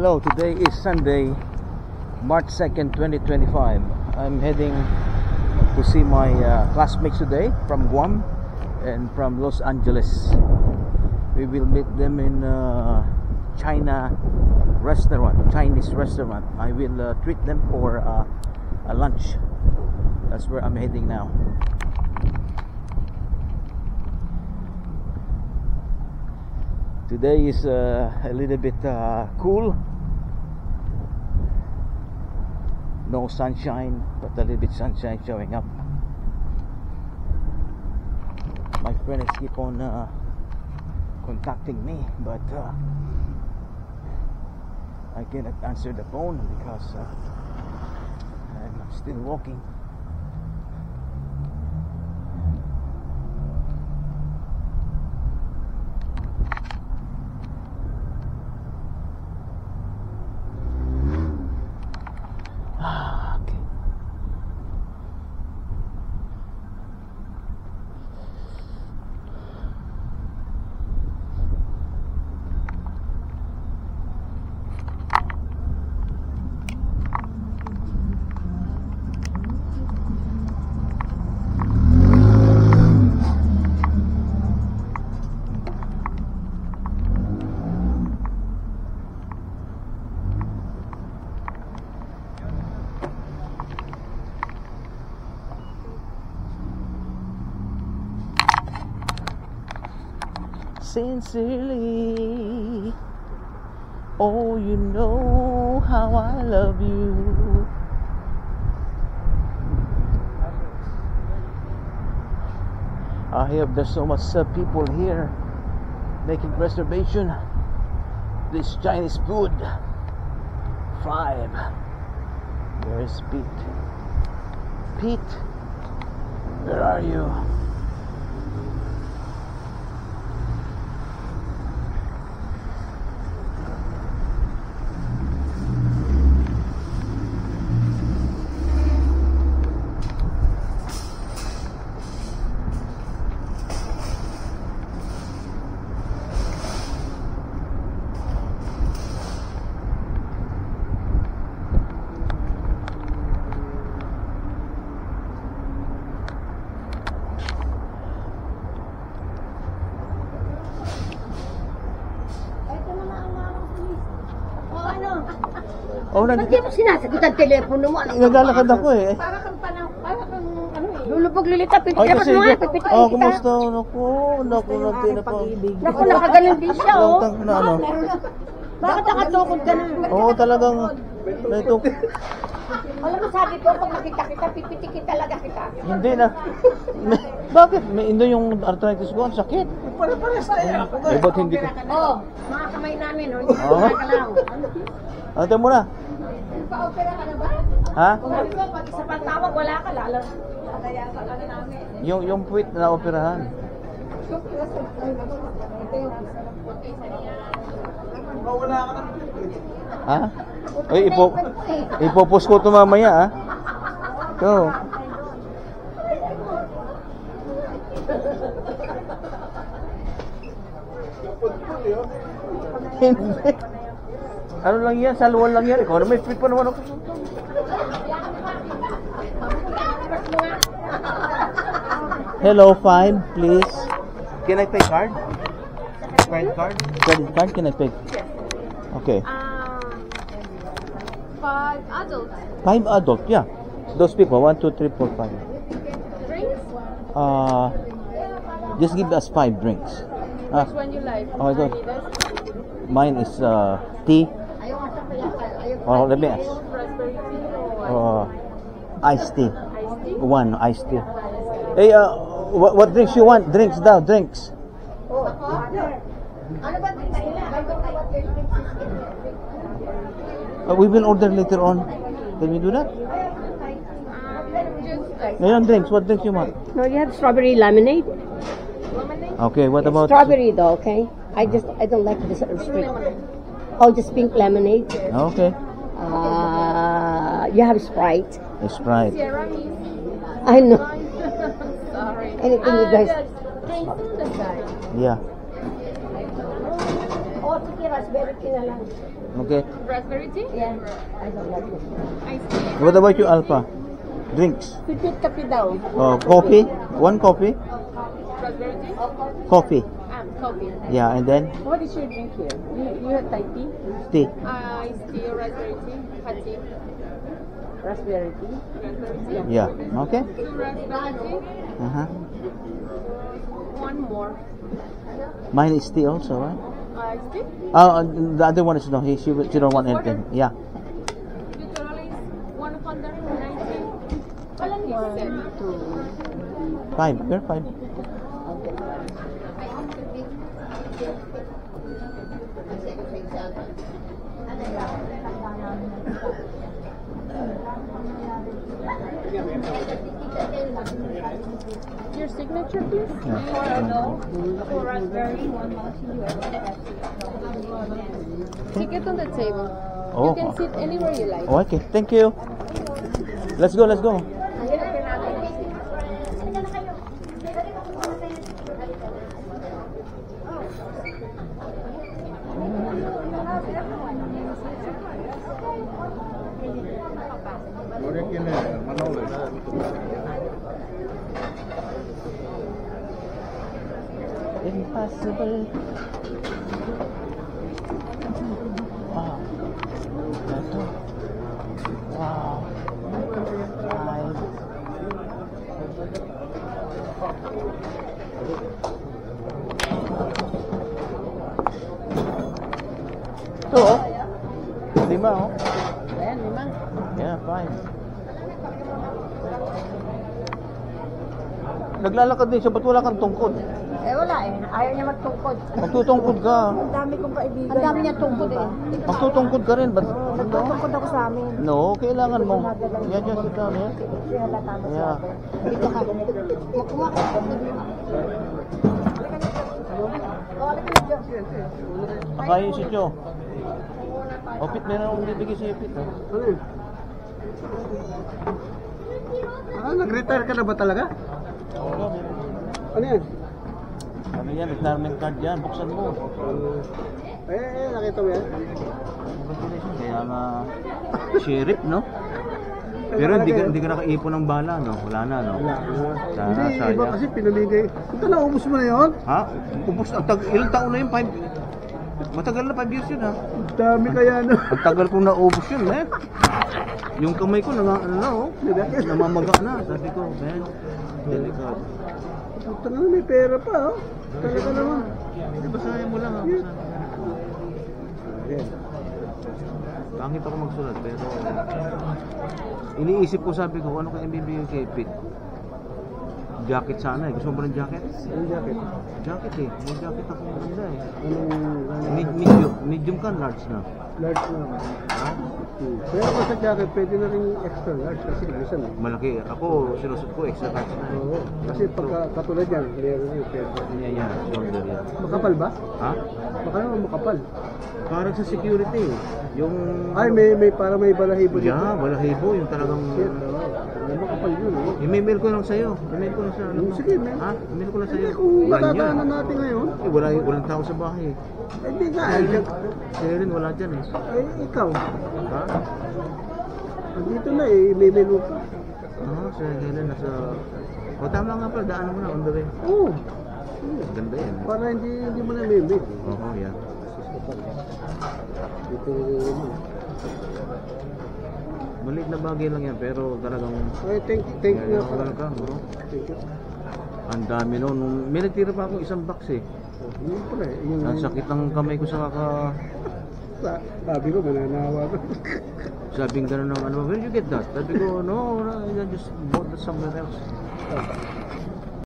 Hello, today is Sunday, March 2nd, 2025. I'm heading to see my classmates today from Guam and from Los Angeles. We will meet them in Chinese restaurant. I will treat them for a lunch. That's where I'm heading now. Today is a little bit cool. No sunshine, but a little bit sunshine showing up. My friends keep on contacting me, but I cannot answer the phone because I'm still walking. Sincerely, oh, you know how I love you. I hear there's so much people here making reservation. This Chinese food. 5. Where's Pete? Pete, where are you? Oh, Ba't di mo sinasagot ang telepono mo? Naglalakad ako eh. Para kang ano eh. Lulubog lulita, pipitas mo nga, pipitas oh, kita. kumusta? Naku, Naku, nakaganon din siya, oh. Na ano? Bakit nakatukod ka na? Oo, talagang naituk. Alam mo, sabi ko, pag nakita kita, pipitikin talaga kita. Hindi na. Bakit? May indo yung arthritis ko, ang sakit. Para sa'yo. Eh, ba't hindi ko? Oh, mga kamay namin, oh. Hindi ko nakakalaw. Ate mo na. Pa-opera ka na ba? Ha? Kung sabi ko, pag isa pang tawag, wala ka, lalo. Kaya ka lang namin. Yung puwit na operahan. Ha? Ay, ipopost ko ito mamaya, ha? Ito. Hindi. Ano lang yan? Salwan lang yan. Ikaw na may tweet pa naman ako. Hello, 5, please. Can I pay card? Credit card? Credit card, can I pay? Okay. 5 adults. 5 adult, yeah. Those people, 1, 2, 3, 4, 5. Drinks? Just give us 5 drinks. Which one you like? Oh, I got. Mine is tea. Oh, let me ask. Raspberry tea or Iced tea. iced tea? 1 iced tea. Hey, what drinks you want? Drinks daw, drinks. We will order later on. Can we do that? Ngayon, drinks. What drinks you want? No, you have strawberry lemonade? Okay, what about... Strawberry though, okay? I don't like this strict. Oh, just pink lemonade. Okay. You have Sprite. Sprite. Sierra Mist. I know. Sorry. Anything you guys... Drinks in the side. Yeah. Oo, sige, raspberry tea na lang. Okay. Raspberry tea? Yeah, I don't like it. Iced tea. What about you, Alpha? Drinks? Pipit kape daw. Coffee? One coffee? Raspberry tea? Coffee. Coffee. Yeah, and then What is your drink here? You have Thai tea? tea. Iced tea, raspberry tea, hot tea. Raspberry tea? Raspberry tea. Yeah. Okay. 2 raspberry tea. Uh-huh. 1 more. Mine is tea also, right? Iced tea. The other one is no. She don't want anything. Yeah. Literally is 190. 1, 2. 5. You're 5. Your signature, please. Yeah. Take it on the table. Oh. You can sit anywhere you like. Oh, okay. Thank you. Let's go. Let's go. Impossible. Wow. Ito. Wow. Five. Ito oh. 5 oh. Ayan, 5. Yeah, 5. Naglalakad din siya, ba't wala kang tungkod? Eh, wala eh. Ayaw niya magtungkod. Magtutungkod ka. Ang dami kong kaibigan. Ang dami niya tungkod eh. Magtutungkod ka rin. Ba't? Nagtutungkod ako sa amin. No, kailangan mo. Yeah, just sit down, yeah. Kasi halata mo Yeah. Dito ka. Makuha ka. Akayin si Tio. Opit, meron akong bibigay si Opit. Oh. Nag-retire ka na ba talaga? Oo, meron. Ano yan? Ano yan, retirement card yan. Buksan mo. Nakita mo yan? Congratulations. Kaya nga, sheriff, no? Pero hindi ka nakaipon ng bala, no? Wala na, no? Hindi, iba kasi pinamigay. Ito na, ubus mo na yun? Ha? Ubus, ilang taon na yun? 5? Matagal na 5 years yun, ha? Dami kaya no. Ang tagal kong naubos yun, eh. Yung kamay ko, namamaga na. Sabi ko, man, delikad. Puta na, may pera pa, oh. Talaga naman. Hindi, basahin mo lang, ha? Pangit ako magsulat, pero iniisip ko, sabi ko, ano kaya bibigyan kay Pete? Jacket sana eh. Gusto mo ba ng jacket? Yung jacket. Jacket eh. May jacket ako maganda eh. Anong Medium ka, large na. large na? Ha? Pero kung sa jacket, pwede na rin extra large kasi minsan eh. Malaki. Ako, sinusot ko extra large na eh. Oo. Kasi pagka katulad yan, meron yung pwede. Yan, shoulder yan. Makapal ba? Ha? Baka naman makapal. Parang sa security eh. Yung... Ay, may para may balahibo dito. Yeah, balahibo. Yung talagang... Shit, oo. Makapal yun, oh. I-mail ko lang sa'yo. I-mail ko lang sa ano. Sige, man. Ha? I-mail ko lang sa'yo. Hindi, kung Brand yun. matataanan natin ngayon, Eh, walang tao sa bahay eh. hindi nga. Si Helen wala dyan eh. Ikaw. Ha? Andito na eh, may menu pa. Si Helen nasa... O tama nga pala, daanan mo na on the way. Oo. Ganda yan. Para hindi mo na may menu. Oo, yan. Dito Maliit na bagay lang yan, pero talagang... ay, thank you nga pala. Welcome, bro. Thank you. Ang dami nun. May nagtira pa akong isang box eh. Yun pala eh. Yung, Ang sakit ng kamay ko sa sabi ko, mananawa ko. sabing gano'n ng ano, where did you get that? Sabi ko, no, I just bought that somewhere else.